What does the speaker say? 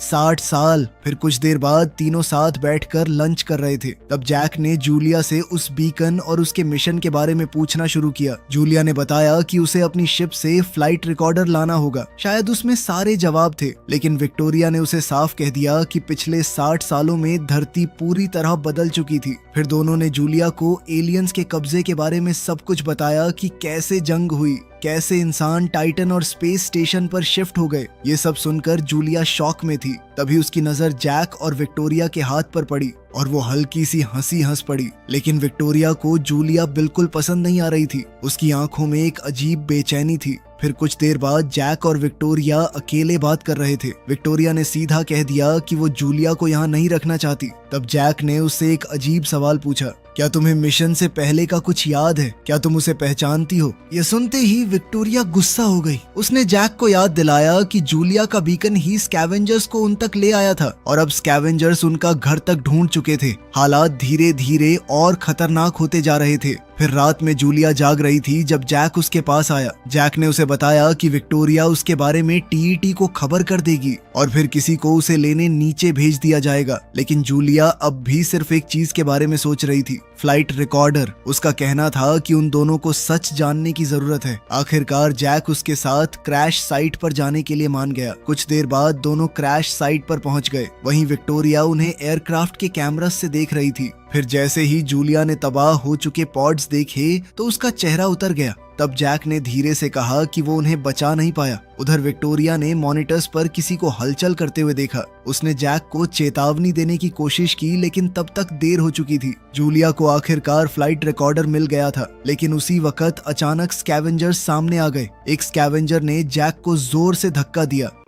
60 साल। फिर कुछ देर बाद तीनों साथ बैठकर लंच कर रहे थे। तब जैक ने जूलिया से उस बीकन और उसके मिशन के बारे में पूछना शुरू किया। जूलिया ने बताया कि उसे अपनी शिप से फ्लाइट रिकॉर्डर लाना होगा, शायद उसमें सारे जवाब थे। लेकिन विक्टोरिया ने उसे साफ कह दिया कि पिछले 60 सालों में धरती पूरी तरह बदल चुकी थी। फिर दोनों ने जूलिया को एलियंस के कब्जे के बारे में सब कुछ बताया कि कैसे जंग हुई, कैसे इंसान टाइटन और स्पेस स्टेशन पर शिफ्ट हो गए। ये सब सुनकर जूलिया शॉक में थी। तभी उसकी नजर जैक और विक्टोरिया के हाथ पर पड़ी और वो हल्की सी हंसी हंस पड़ी। लेकिन विक्टोरिया को जूलिया बिल्कुल पसंद नहीं आ रही थी। उसकी आंखों में एक अजीब बेचैनी थी। फिर कुछ देर बाद जैक और विक्टोरिया अकेले बात कर रहे थे। विक्टोरिया ने सीधा कह दिया कि वो जूलिया को यहाँ नहीं रखना चाहती। तब जैक ने उससे एक अजीब सवाल पूछा, क्या तुम्हें मिशन से पहले का कुछ याद है? क्या तुम उसे पहचानती हो? ये सुनते ही विक्टोरिया गुस्सा हो गई। उसने जैक को याद दिलाया कि जूलिया का बीकन ही स्कैवेंजर्स को उन तक ले आया था और अब स्कैवेंजर्स उनका घर तक ढूंढ चुके थे। हालात धीरे धीरे और खतरनाक होते जा रहे थे। फिर रात में जूलिया जाग रही थी जब जैक उसके पास आया। जैक ने उसे बताया कि विक्टोरिया उसके बारे में टीईटी को खबर कर देगी और फिर किसी को उसे लेने नीचे भेज दिया जाएगा। लेकिन जूलिया अब भी सिर्फ एक चीज के बारे में सोच रही थी, फ्लाइट रिकॉर्डर। उसका कहना था कि उन दोनों को सच जानने की जरूरत है। आखिरकार जैक उसके साथ क्रैश साइट पर जाने के लिए मान गया। कुछ देर बाद दोनों क्रैश साइट पर पहुंच गए। वहीं विक्टोरिया उन्हें एयरक्राफ्ट के कैमरास से देख रही थी। फिर जैसे ही जूलिया ने तबाह हो चुके पॉड्स देखे तो उसका चेहरा उतर गया। तब जैक ने धीरे से कहा कि वो उन्हें बचा नहीं पाया। उधर विक्टोरिया ने मॉनिटर्स पर किसी को हलचल करते हुए देखा। उसने जैक को चेतावनी देने की कोशिश की, लेकिन तब तक देर हो चुकी थी। जूलिया को आखिरकार फ्लाइट रिकॉर्डर मिल गया था, लेकिन उसी वक्त अचानक स्कैवेंजर्स सामने आ गए। एक स्कैवेंजर ने जैक को जोर से धक्का दिया।